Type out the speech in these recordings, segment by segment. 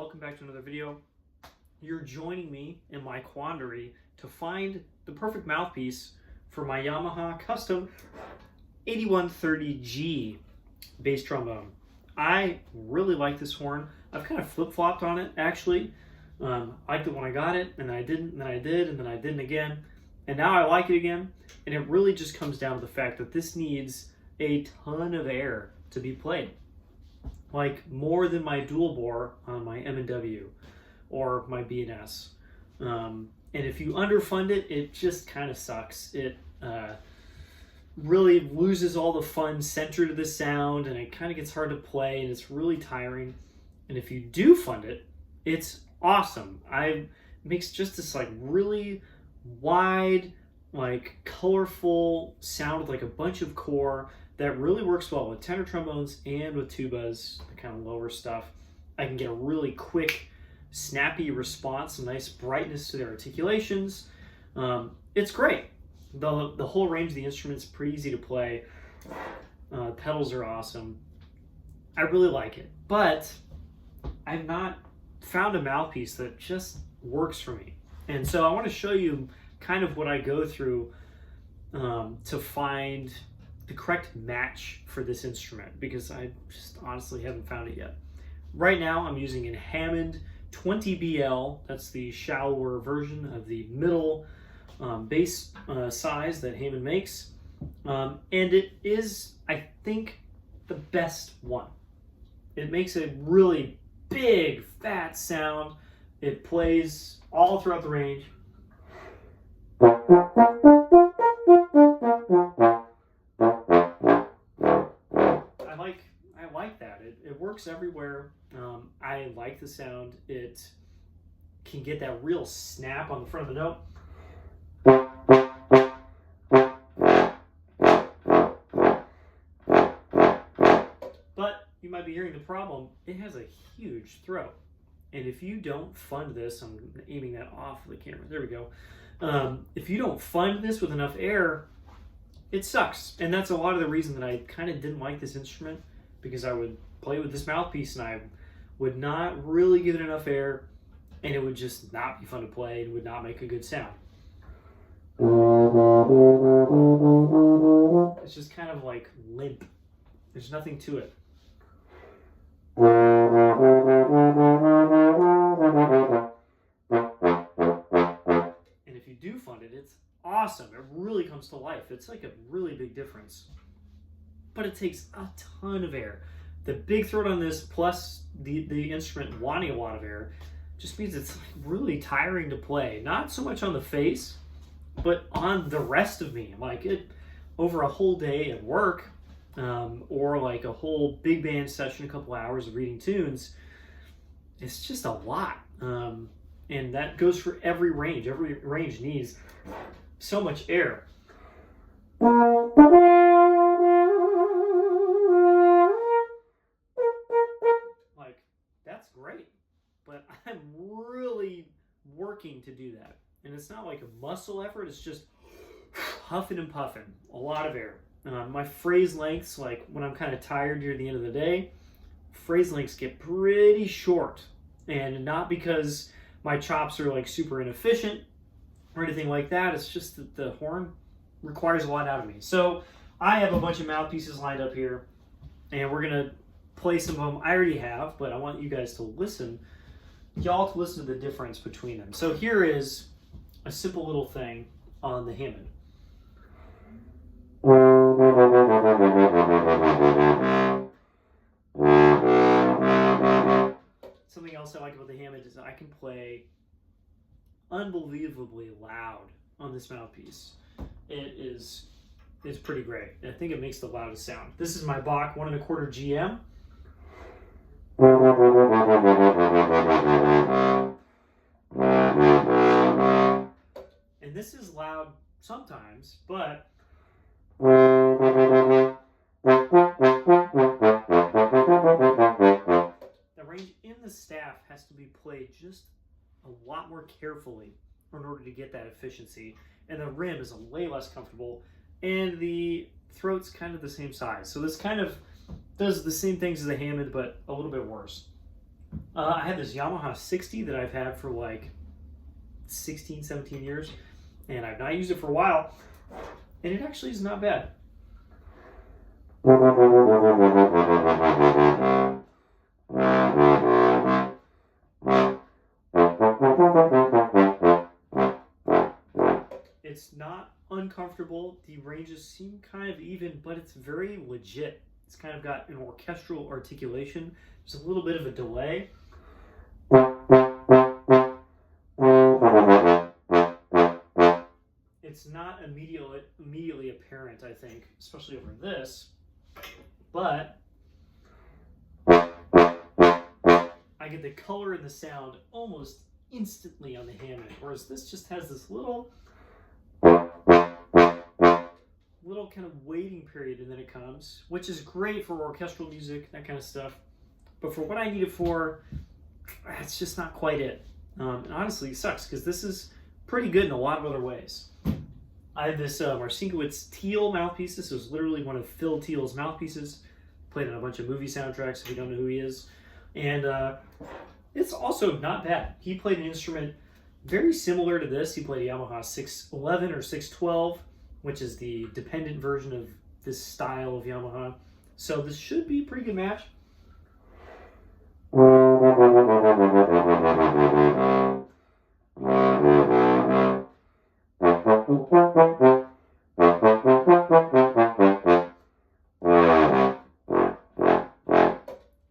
welcome back to another video. You're joining me in my quandary to find the perfect mouthpiece for my Yamaha custom 8130G bass trombone. I really like this horn. I've kind of flip-flopped on it actually. I liked it when I got it, and then I didn't, and then I did, and then I didn't again. And now I like it again, and it really just comes down to the fact that this needs a ton of air to be played. Like more than my dual bore on my M&W or my B&S. And if you underfund it, it just kind of sucks. It really loses all the fun center to the sound, and it kind of gets hard to play, and it's really tiring. And if you do fund it, it's awesome. It makes just this like really wide, like colorful sound with like a bunch of core that really works well with tenor trombones and with tubas, the kind of lower stuff. I can get a really quick, snappy response, a nice brightness to their articulations. It's great. The whole range of the instrument's pretty easy to play. Pedals are awesome. I really like it, but I've not found a mouthpiece that just works for me. And so I want to show you kind of what I go through to find the correct match for this instrument, because I just honestly haven't found it yet. Right now I'm using a Hammond 20BL. That's the shallower version of the middle bass size that Hammond makes. And it is, I think, the best one. It makes a really big, fat sound. It plays all throughout the range. I like that. It works everywhere. I like the sound. It can get that real snap on the front of the note. But you might be hearing the problem. It has a huge throat. And if you don't fund this, I'm aiming that off the camera. There we go. If you don't fund this with enough air, it sucks. And that's a lot of the reason that I kind of didn't like this instrument, because I would play with this mouthpiece and I would not really give it enough air, and it would just not be fun to play and would not make a good sound. It's just kind of like limp. There's nothing to it. And if you do fund it, it's awesome. It really comes to life. It's like a really big difference. But it takes a ton of air. The big throat on this, plus the instrument wanting a lot of air, just means it's really tiring to play. Not so much on the face, but on the rest of me. Like it over a whole day at work, or like a whole big band session, a couple hours of reading tunes, it's just a lot. And that goes for every range. Every range needs so much air. Like, that's great, but I'm really working to do that. And it's not like a muscle effort, it's just huffing and puffing, a lot of air. My phrase lengths, like when I'm kind of tired near the end of the day, phrase lengths get pretty short. And not because my chops are like super inefficient or anything like that. It's just that the horn requires a lot out of me. So I have a bunch of mouthpieces lined up here, and we're gonna play some of them. I already have, but I want you guys to listen, y'all to listen to the difference between them. So here is a simple little thing on the Hammond. Something else I like about the Hammond is I can play unbelievably loud on this mouthpiece. It's pretty great. I think it makes the loudest sound. This is my Bach 1 1/4 GM. And this is loud sometimes, but the staff has to be played just a lot more carefully in order to get that efficiency, and the rim is a way less comfortable, and the throat's kind of the same size. So this kind of does the same things as the Hammond, but a little bit worse. I have this Yamaha 60 that I've had for like 16, 17 years, and I've not used it for a while, and it actually is not bad. It's not uncomfortable. The ranges seem kind of even, but it's very legit. It's kind of got an orchestral articulation. There's a little bit of a delay. It's not immediately apparent, I think, especially over this, but I get the color and the sound almost instantly on the Hammond, whereas this just has this little kind of waiting period, and then it comes, which is great for orchestral music, that kind of stuff. But for what I need it for, it's just not quite it. And honestly, it sucks because this is pretty good in a lot of other ways. I have this Marcin Teal mouthpiece. This was literally one of Phil Teal's mouthpieces. Played on a bunch of movie soundtracks, if you don't know who he is. And it's also not bad. He played an instrument very similar to this. He played a Yamaha 611 or 612, which is the dependent version of this style of Yamaha. So this should be a pretty good match.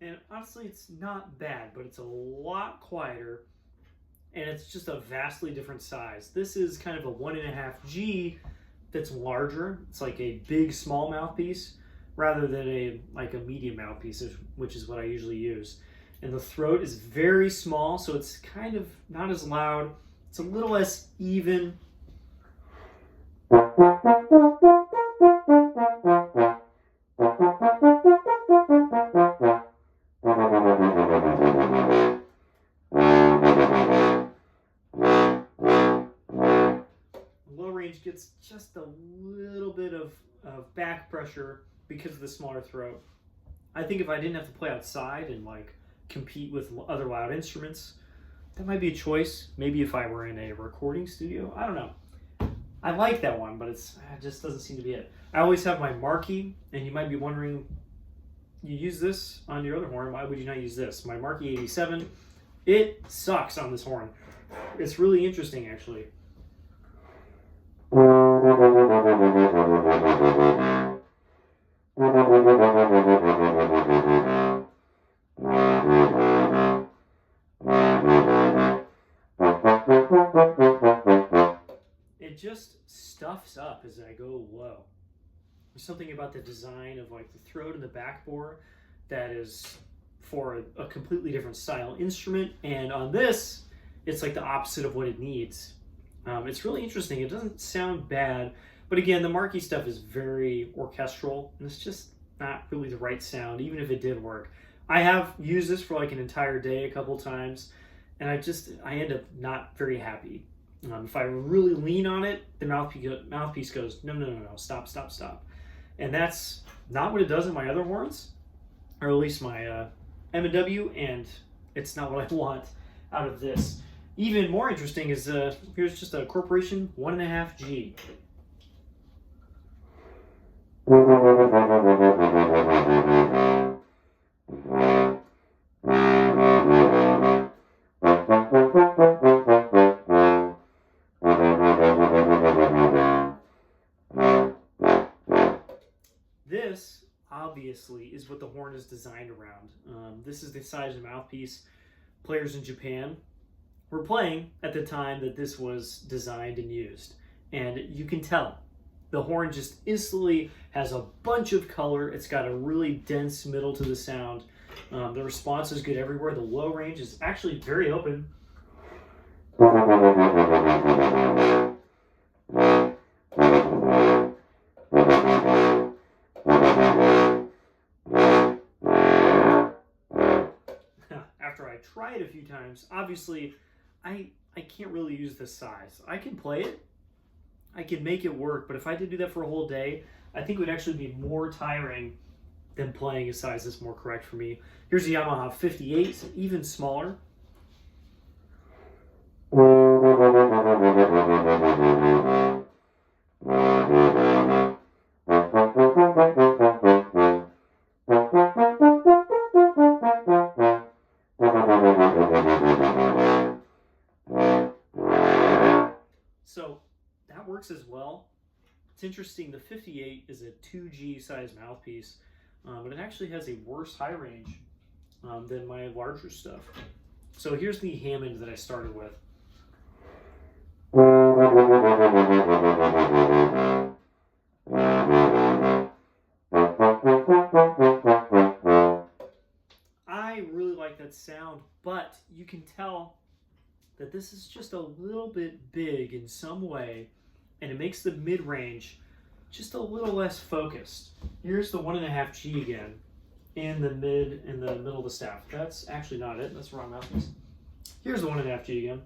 And honestly, it's not bad, but it's a lot quieter, and it's just a vastly different size. This is kind of a 1.5G that's larger. It's like a big small mouthpiece rather than a medium mouthpiece, which is what I usually use. And the throat is very small, so it's kind of not as loud. It's a little less even. Gets just a little bit of back pressure because of the smaller throat. I think if I didn't have to play outside and compete with other loud instruments, that might be a choice. Maybe if I were in a recording studio, I don't know. I like that one, but it just doesn't seem to be it. I always have my Marci, and you might be wondering, you use this on your other horn, why would you not use this? My Marci 87, it sucks on this horn. It's really interesting, actually. It just stuffs up as I go low. There's something about the design of the throat and the back bore that is for a completely different style instrument, and on this, it's like the opposite of what it needs. It's really interesting. It doesn't sound bad, but again, the Marci stuff is very orchestral, and it's just not really the right sound, even if it did work. I have used this for an entire day a couple times, and I end up not very happy. If I really lean on it, the mouthpiece goes, no, stop. And that's not what it does in my other horns, or at least my M&W, and it's not what I want out of this. Even more interesting is, here's just a Corporation 1.5G. This, obviously, is what the horn is designed around. This is the size of the mouthpiece. Players in Japan were playing at the time that this was designed and used. And you can tell. The horn just instantly has a bunch of color. It's got a really dense middle to the sound. The response is good everywhere. The low range is actually very open. After I try it a few times, obviously, I can't really use this size. I can play it, I can make it work, but if I did do that for a whole day, I think it would actually be more tiring than playing a size that's more correct for me. Here's the Yamaha 58, even smaller. So that works as well. It's interesting, the 58 is a 2G size mouthpiece, but it actually has a worse high range than my larger stuff. So here's the Hammond that I started with. I really like that sound, but you can tell that this is just a little bit big in some way, and it makes the mid-range just a little less focused. Here's the 1.5G again in the middle of the staff. That's actually not it. That's the wrong mouthpiece. Here's the 1.5G again.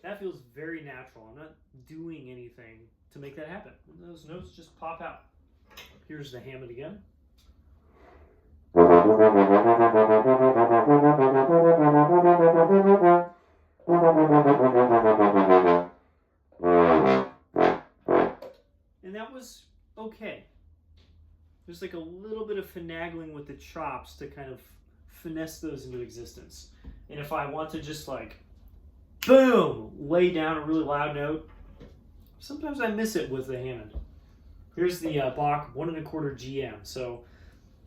That feels very natural. I'm not doing anything to make that happen. Those notes just pop out. Here's the Hammond again. And that was okay. There's like a little bit of finagling with the chops to kind of finesse those into existence. And if I want to just like, boom, lay down a really loud note, sometimes I miss it with the Hammond. Here's the Bach 1.25 GM. So,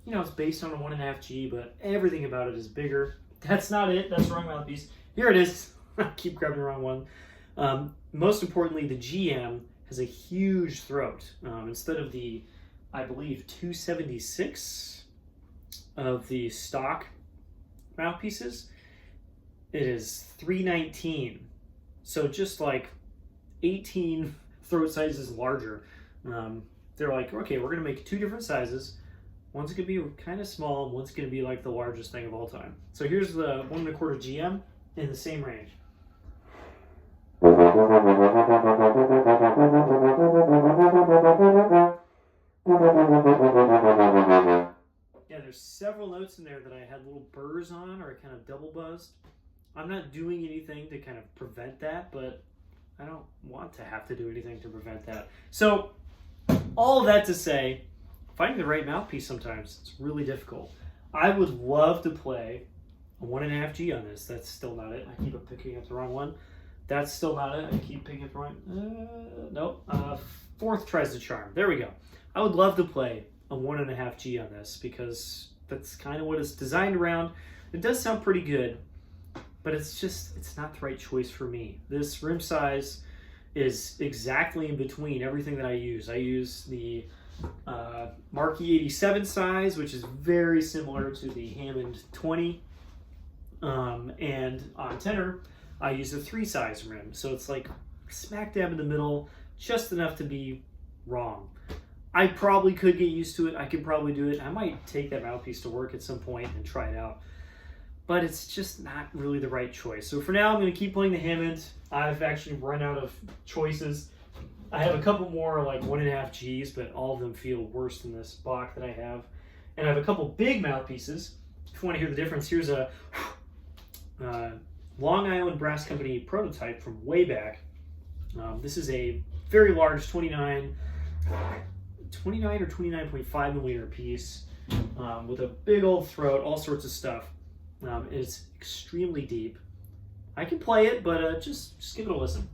you know, it's based on a 1.5G, but everything about it is bigger. That's not it. That's the wrong mouthpiece. Here it is. I keep grabbing the wrong one. Most importantly, the GM has a huge throat. Instead of the, I believe, 276 of the stock mouthpieces, it is 319. So just like 18 throat sizes larger. They're like, okay, we're going to make two different sizes. One's going to be kind of small, and one's going to be like the largest thing of all time. So here's the 1.25 GM in the same range. Yeah, there's several notes in there that I had little burrs on or kind of double buzzed. I'm not doing anything to kind of prevent that, but I don't want to have to do anything to prevent that. So all of that to say, finding the right mouthpiece sometimes it's really difficult. I would love to play a 1.5G on this. That's still not it. I keep picking up the wrong one. That's still not it. I keep picking up the wrong. Nope. Fourth tries the charm. There we go. I would love to play a 1.5G on this because that's kind of what it's designed around. It does sound pretty good, but it's not the right choice for me. This rim size is exactly in between everything that I use. I use the Marci 87 size, which is very similar to the Hammond 20. And on tenor, I use a 3 size rim. So it's like smack dab in the middle, just enough to be wrong. I probably could get used to it. I could probably do it. I might take that mouthpiece to work at some point and try it out. But it's just not really the right choice. So for now, I'm going to keep playing the Hammond. I've actually run out of choices. I have a couple more like 1.5Gs, but all of them feel worse than this Bach that I have. And I have a couple big mouthpieces. If you want to hear the difference, here's a Long Island Brass Company prototype from way back. This is a very large 29 or 29.5 millimeter piece with a big old throat, all sorts of stuff. It's extremely deep. I can play it, but just give it a listen.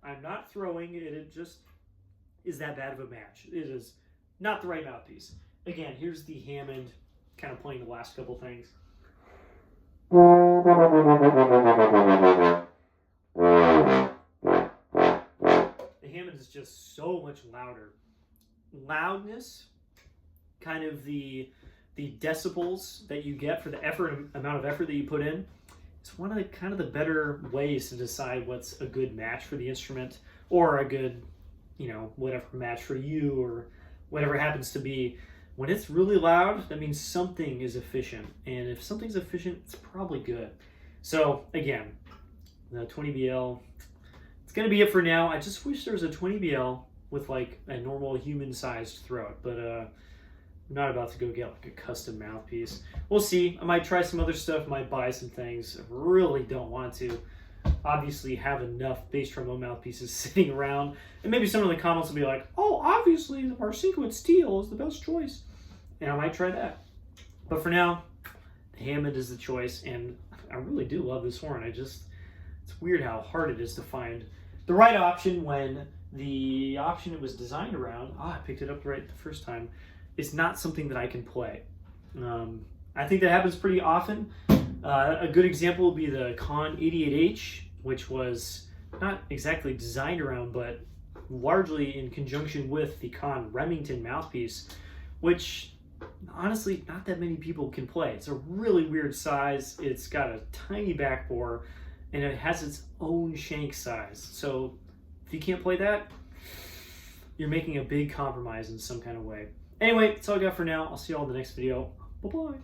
I'm not throwing it, it just is that bad of a match. It is not the right mouthpiece. Again, here's the Hammond, kind of playing the last couple things. The Hammond is just so much louder. loudness, kind of the decibels that you get for the amount of effort that you put in, it's one of the kind of the better ways to decide what's a good match for the instrument, or a good, whatever match for you, or whatever happens to be. When it's really loud, that means something is efficient. And if something's efficient, it's probably good. So again, the 20BL, it's going to be it for now. I just wish there was a 20BL with like a normal human-sized throat, but I'm not about to go get like a custom mouthpiece. We'll see. I might try some other stuff, might buy some things. I really don't want to obviously have enough bass trombone mouthpieces sitting around. And maybe someone in the comments will be like, oh, obviously the Marcin Teal is the best choice. And I might try that. But for now, the Hammond is the choice, and I really do love this horn. It's weird how hard it is to find the right option when the option it was designed around, I picked it up right the first time, is not something that I can play. I think that happens pretty often. A good example would be the Con 88H, which was not exactly designed around, but largely in conjunction with the Con Remington mouthpiece, which honestly not that many people can play. It's a really weird size. It's got a tiny back bore, and it has its own shank size. So if you can't play that, you're making a big compromise in some kind of way. Anyway, that's all I got for now. I'll see you all in the next video. Bye-bye.